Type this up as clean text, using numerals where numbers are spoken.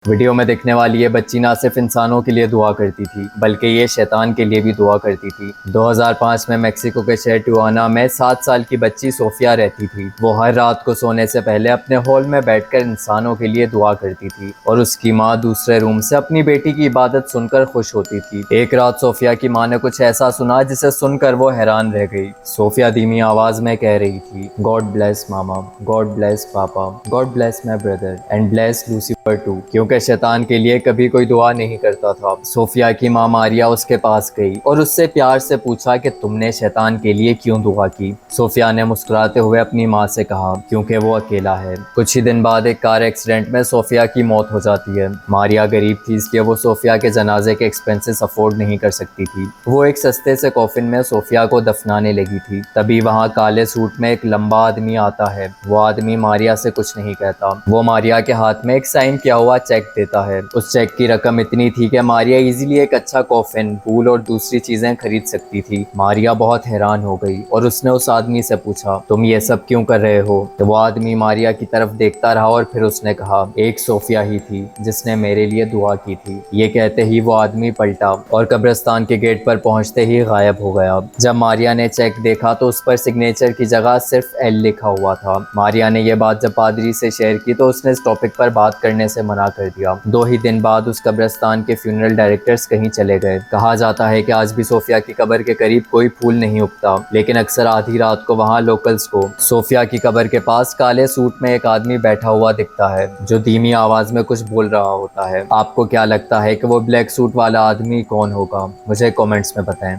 Video में दिखने वाली ये बच्ची ना सिर्फ इंसानों के लिए दुआ करती थी बल्कि ये शैतान के लिए भी दुआ करती थी। 2005 में मेक्सिको के शहर टिजुआना में 7 साल की बच्ची सोफिया रहती थी। वो हर रात को सोने से पहले अपने हॉल में बैठकर इंसानों के लिए दुआ करती थी और उसकी माँ दूसरे रूम से अपनी बेटी की इबादत सुनकर खुश होती थी। एक रात सोफिया की माँ ने कुछ ऐसा सुना जिसे सुनकर वो हैरान रह गई। सोफिया धीमी आवाज में कह रही थी, God bless mama, God bless papa, God bless my brother and bless Lucifer too. क्योंकि शैतान के लिए कभी कोई दुआ नहीं करता था। सोफिया की माँ मारिया उसके पास गई और उससे प्यार से पूछा कि तुमने शैतान के लिए क्यों दुआ की। सोफिया ने मुस्कुराते हुए अपनी माँ से कहा, क्योंकि वो अकेला है। कुछ ही दिन बाद एक कार एक्सीडेंट में सोफिया की मौत हो जाती है। मारिया गरीब थी इसलिए वो सोफिया के जनाजे के एक्सपेंसेस अफोर्ड नहीं कर सकती थी। वो एक सस्ते से कॉफिन में सोफिया को दफनाने लगी थी। तभी वहाँ काले सूट में एक लंबा आदमी आता है। वो आदमी मारिया से कुछ नहीं कहता। वो मारिया के हाथ में एक साइन किया हुआ चेक देता है। उस चेक की रकम इतनी थी कि मारिया इजीली एक अच्छा कॉफिन, फूल और दूसरी चीजें खरीद सकती थी। मारिया बहुत हैरान हो गई और उसने उस आदमी से पूछा, तुम ये सब क्यों कर रहे हो? तो वो आदमी मारिया की तरफ देखता रहा और फिर उसने कहा, एक सोफिया ही थी जिसने मेरे लिए दुआ की थी। ये कहते ही वो आदमी पलटा और कब्रिस्तान के गेट पर पहुंचते ही गायब हो गया। जब मारिया ने चेक देखा तो उस पर सिग्नेचर की जगह सिर्फ एल लिखा हुआ था। मारिया ने यह बात जब पादरी से शेयर की तो उसने इस टॉपिक पर बात करने से मना कर दिया। 2 ही दिन बाद उस कब्रिस्तान के फ्यूनरल डायरेक्टर्स कहीं चले गए। कहा जाता है कि आज भी सोफिया की कब्र के करीब कोई फूल नहीं उगता, लेकिन अक्सर आधी रात को वहाँ लोकल्स को सोफिया की कब्र के पास काले सूट में एक आदमी बैठा हुआ दिखता है जो धीमी आवाज में कुछ बोल रहा होता है। आपको क्या लगता है कि वो ब्लैक सूट वाला आदमी कौन होगा? मुझे कमेंट्स में बताएं।